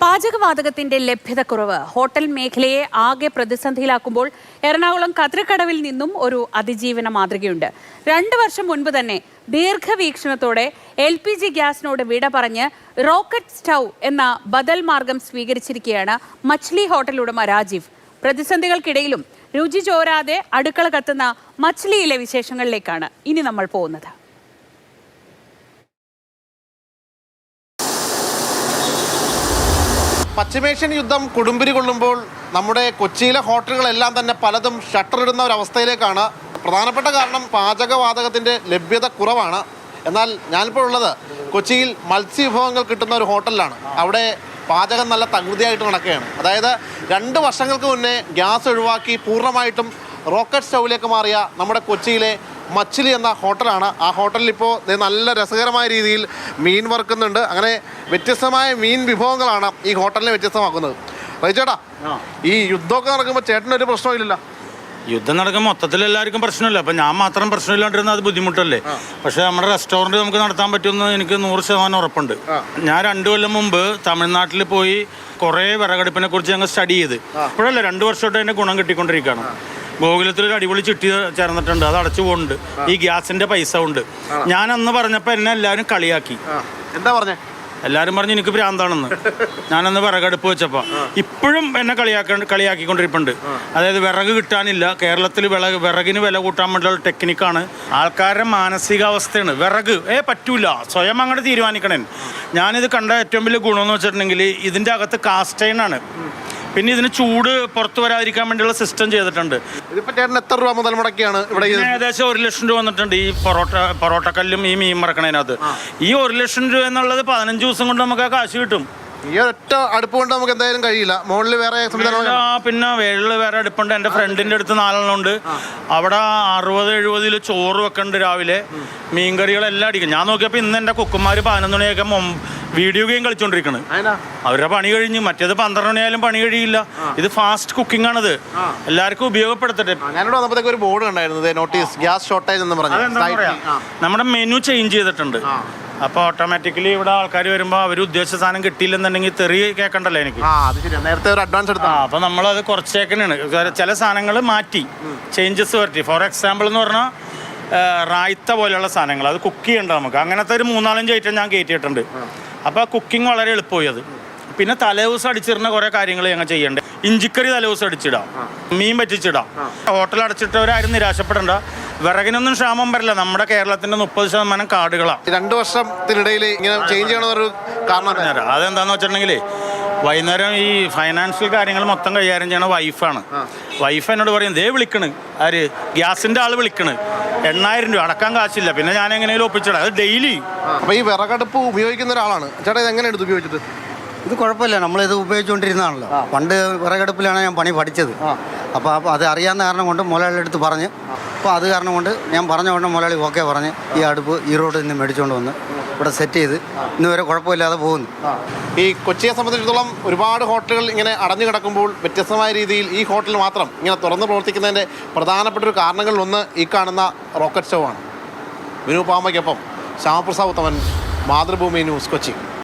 പാചകവാതകത്തിന്റെ ലഭ്യതക്കുറവ് hotel മേഖലയെ ആകെ പ്രതിസന്ധിയിലാക്കുമ്പോൾ എറണാകുളം കതിരക്കടവിൽ നിന്നും ഒരു അതിജീവന മാതൃകയുണ്ട്. 2 വർഷം മുൻപ് തന്നെ ദീർഘവീക്ഷണത്തോടെ LPG ഗ്യാസിനോട് വിട പറഞ്ഞ് റോക്കറ്റ് സ്റ്റൗ എന്ന ബദൽ മാർഗം സ്വീകരിച്ചിരിക്കുകയാണ് മച്ച്ലി ഹോട്ടൽ ഉടമ രാജീവ്. പ്രതിസന്ധികൾക്കിടയിലും രുചി ചോരാതെ അടുക്കള കത്തുന്ന മച്ച്ലിയിലെ വിശേഷങ്ങളിലേക്കാണ് ഇനി നമ്മൾ പോകുന്നത്. പശ്ചിമേഷ്യൻ യുദ്ധം കൊടുമ്പിരി കൊള്ളുമ്പോൾ നമ്മുടെ കൊച്ചിയിലെ ഹോട്ടലുകളെല്ലാം തന്നെ പലതും ഷട്ടറിടുന്ന ഒരവസ്ഥയിലേക്കാണ്. പ്രധാനപ്പെട്ട കാരണം പാചകവാതകത്തിൻ്റെ ലഭ്യത കുറവാണ്. എന്നാൽ ഞാനിപ്പോൾ ഉള്ളത് കൊച്ചിയിൽ മത്സ്യവിഭവങ്ങൾ കിട്ടുന്ന ഒരു ഹോട്ടലിലാണ്. അവിടെ പാചകം നല്ല തകൃതിയായിട്ട് നടക്കുകയാണ്. അതായത് 2 വർഷങ്ങൾക്ക് മുന്നേ ഗ്യാസ് ഒഴിവാക്കി പൂർണ്ണമായിട്ടും റോക്കറ്റ് സ്റ്റൗവിലേക്ക് മാറിയ നമ്മുടെ കൊച്ചിയിലെ മച്ച്ലി എന്ന ഹോട്ടലാണ്. ആ ഹോട്ടലിൽ ഇപ്പോൾ നല്ല രസകരമായ രീതിയിൽ മീൻ വറുക്കുന്നുണ്ട്. അങ്ങനെ വ്യത്യസ്തമായ മീൻ വിഭവങ്ങളാണ് ഈ ഹോട്ടലിനെ വ്യത്യസ്തമാക്കുന്നത്. ചേട്ടാ, ഈ യുദ്ധമൊക്കെ നടക്കുമ്പോൾ ചേട്ടനൊരു പ്രശ്നമില്ലല്ലോ? യുദ്ധം നടക്കുമ്പോൾ മൊത്തത്തിൽ എല്ലാവർക്കും പ്രശ്നമില്ല. അപ്പം ഞാൻ മാത്രം പ്രശ്നമില്ലാണ്ടിരുന്ന അത് ബുദ്ധിമുട്ടല്ലേ. പക്ഷേ നമ്മുടെ റെസ്റ്റോറൻറ്റ് നമുക്ക് നടത്താൻ പറ്റുമെന്ന് എനിക്ക് 100% ഉറപ്പുണ്ട്. ഞാൻ 2 കൊല്ലം മുമ്പ് തമിഴ്നാട്ടിൽ പോയി കുറേ വിറകടുപ്പിനെ കുറിച്ച് ഞങ്ങൾ സ്റ്റഡി ചെയ്ത് ഇപ്പോഴല്ലേ 2 വർഷമായിട്ട് അതിൻ്റെ ഗുണം കിട്ടിക്കൊണ്ടിരിക്കുകയാണ്. ഗോകുലത്തിലൊരു അടിപൊളി ചിട്ടി ചേർന്നിട്ടുണ്ട്, അത് അടച്ചു പോകുന്നുണ്ട്. ഈ ഗ്യാസിൻ്റെ പൈസ ഉണ്ട്. ഞാൻ അന്ന് പറഞ്ഞപ്പോൾ എന്നെ എല്ലാവരും കളിയാക്കി. എന്താ പറഞ്ഞേ? എല്ലാവരും പറഞ്ഞ് എനിക്ക് ഭ്രാന്താണെന്ന്. ഞാനന്ന് വിറകടുപ്പ് വെച്ചപ്പോൾ ഇപ്പോഴും എന്നെ കളിയാക്കിക്കൊണ്ടിരിപ്പുണ്ട്. അതായത് വിറക് കിട്ടാനില്ല കേരളത്തിൽ. വിറകിന് വില കൂട്ടാൻ വേണ്ടിയുള്ള ടെക്നിക്കാണ്. ആൾക്കാരുടെ മാനസികാവസ്ഥയാണ്. വിറക് പറ്റൂല, സ്വയം അങ്ങോട്ട് തീരുമാനിക്കണേ. ഞാനിത് കണ്ട ഏറ്റവും വലിയ ഗുണമെന്ന് വെച്ചിട്ടുണ്ടെങ്കിൽ ഇതിൻ്റെ അകത്ത് കാസ്റ്റൈനാണ്. പിന്നെ ഇതിന് ചൂട് പുറത്തു വരാതിരിക്കാൻ വേണ്ടിയുള്ള സിസ്റ്റം ചെയ്തിട്ടുണ്ട്. ഇതിപ്പോൾ ചേട്ടൻ എത്ര രൂപ മുതൽ മുടക്കിയാണ് ഇവിടെ? ഏകദേശം 1 ലക്ഷം രൂപ വന്നിട്ടുണ്ട് ഈ പൊറോട്ടക്കല്ലും ഈ മീൻ മറക്കണതിനകത്ത്. ഈ 1 ലക്ഷം രൂപ എന്നുള്ളത് 15 ദിവസം കൊണ്ട് നമുക്ക് ആ കാശ് കിട്ടും. ഈ ഒറ്റ അടുപ്പ് കൊണ്ട് നമുക്ക് എന്തായാലും കഴിയില്ല. മുകളിൽ വേറെ പിന്നെ വേളിൽ വേറെ അടുപ്പുണ്ട്. എൻ്റെ ഫ്രണ്ടിൻ്റെ അടുത്ത് 4 ഉണ്ട്. അവിടെ 60-70 ചോറ് വെക്കുന്നുണ്ട്. രാവിലെ മീൻകറികളെല്ലാം അടിക്കും. ഞാൻ നോക്കിയപ്പോൾ ഇന്ന് എൻ്റെ കുക്കുമാർ 11 മണിയൊക്കെ വീഡിയോ ഗെയിം കളിച്ചോണ്ടിരിക്കണ്. അവരുടെ പണി കഴിഞ്ഞ്. മറ്റേത് 12 മണിയായാലും പണി കഴിയില്ല. ഇത് ഫാസ്റ്റ് കുക്കിംഗ് ആണിത്. എല്ലാവർക്കും ഉപയോഗപ്പെടുത്തട്ടെ. ഞാനിവിടെ വന്നപ്പോഴത്തേക്ക് ഒരു ബോർഡ് ഉണ്ടായിരുന്നത്, നോട്ടീസ് ഗ്യാസ് ഷോർട്ടേജ് എന്ന് പറഞ്ഞു. നമ്മുടെ മെനു ചേഞ്ച് ചെയ്തിട്ടുണ്ട്. അപ്പോൾ ഓട്ടോമാറ്റിക്കലി ഇവിടെ ആൾക്കാർ വരുമ്പോൾ അവർ ഉദ്ദേശിച്ച സാധനം കിട്ടിയില്ലെന്നുണ്ടെങ്കിൽ തെറി കേൾക്കണ്ടല്ലോ എനിക്ക്. നേരത്തെ ഒരു അഡ്വാൻസ് എടുത്താ. അപ്പോൾ നമ്മളത് കുറച്ചേക്കണാണ്. ചില സാധനങ്ങൾ മാറ്റി ചേഞ്ചസ് വരുത്തി. ഫോർ എക്സാമ്പിൾ എന്ന് പറഞ്ഞാൽ റായ്ത്ത പോലെയുള്ള സാധനങ്ങൾ അത് കുക്ക് ചെയ്യണ്ട നമുക്ക്. അങ്ങനത്തെ ഒരു 3-4 ഐറ്റം ഞാൻ കയറ്റിയിട്ടുണ്ട്. അപ്പോൾ കുക്കിംഗ് വളരെ എളുപ്പമായി. അത് പിന്നെ തലേദിവസം അടിച്ചിരുന്ന കുറേ കാര്യങ്ങൾ ഞങ്ങൾ ചെയ്യേണ്ടത്. ഇഞ്ചിക്കറി തലേദിവസം അടിച്ചിടാം, മീൻ പറ്റിച്ചിടാം. ഹോട്ടൽ അടച്ചിട്ടവരാരും നിരാശപ്പെടേണ്ട. വിറകിനൊന്നും ക്ഷാമം വരില്ല. നമ്മുടെ കേരളത്തിൻ്റെ 30% കാടുകളാണ്. 2 വർഷത്തിനിടയിൽ ഇങ്ങനെ ചേഞ്ച് ചെയ്യണമെന്നൊരു കാരണം പറഞ്ഞുതരാം. അതെന്താണെന്ന് വെച്ചിട്ടുണ്ടെങ്കിൽ വൈകുന്നേരം ഈ ഫൈനാൻഷ്യൽ കാര്യങ്ങൾ മൊത്തം കൈകാര്യം ചെയ്യണ വൈഫാണ്. വൈഫ് എന്നോട് പറയും, ദേ വിളിക്കണ്, ആര് ഗ്യാസിൻ്റെ ആൾ വിളിക്കണ്, 8000 രൂപ അടക്കാൻ കാശില്ല. പിന്നെ ഞാൻ എങ്ങനെയും ഒപ്പിച്ചിടാം. അത് ഡെയിലി. അപ്പോൾ ഈ വിറകടുപ്പ് ഉപയോഗിക്കുന്ന ഒരാളാണ് ചേട്ടാ. ഇത് എങ്ങനെ എടുത്ത് ഉപയോഗിച്ചിട്ട്? ഇത് കുഴപ്പമില്ല, നമ്മളിത് ഉപയോഗിച്ചുകൊണ്ടിരുന്നതാണല്ലോ. പണ്ട് വിറകടുപ്പിലാണ് ഞാൻ പണി പഠിച്ചത്. അപ്പോൾ അത് അറിയാവുന്ന കാരണം കൊണ്ട് മുതലാളിയുടെ അടുത്ത് പറഞ്ഞ്, അപ്പോൾ അത് കാരണം കൊണ്ട് ഞാൻ പറഞ്ഞുകൊണ്ട് മുതലാളി ഓക്കെ പറഞ്ഞ് ഈ അടുപ്പ് ഈറോഡിൽ നിന്ന് മേടിച്ചുകൊണ്ട് വന്ന് ഇവിടെ സെറ്റ് ചെയ്ത് ഇന്ന് വരെ കുഴപ്പമില്ലാതെ പോകുന്നു. ഈ കൊച്ചിയെ സംബന്ധിച്ചിടത്തോളം ഒരുപാട് ഹോട്ടലുകൾ ഇങ്ങനെ അടഞ്ഞു കിടക്കുമ്പോൾ വ്യത്യസ്തമായ രീതിയിൽ ഈ ഹോട്ടൽ മാത്രം ഇങ്ങനെ തുറന്ന് പ്രവർത്തിക്കുന്നതിൻ്റെ പ്രധാനപ്പെട്ട ഒരു കാരണങ്ങളിലൊന്ന് ഈ കാണുന്ന റോക്കറ്റ് സ്റ്റൗ ആണ്. വിനു പാമ്പയ്ക്കൊപ്പം ശ്യാമപ്രസാദ് ഉത്തമൻ, മാതൃഭൂമി ന്യൂസ്, കൊച്ചി.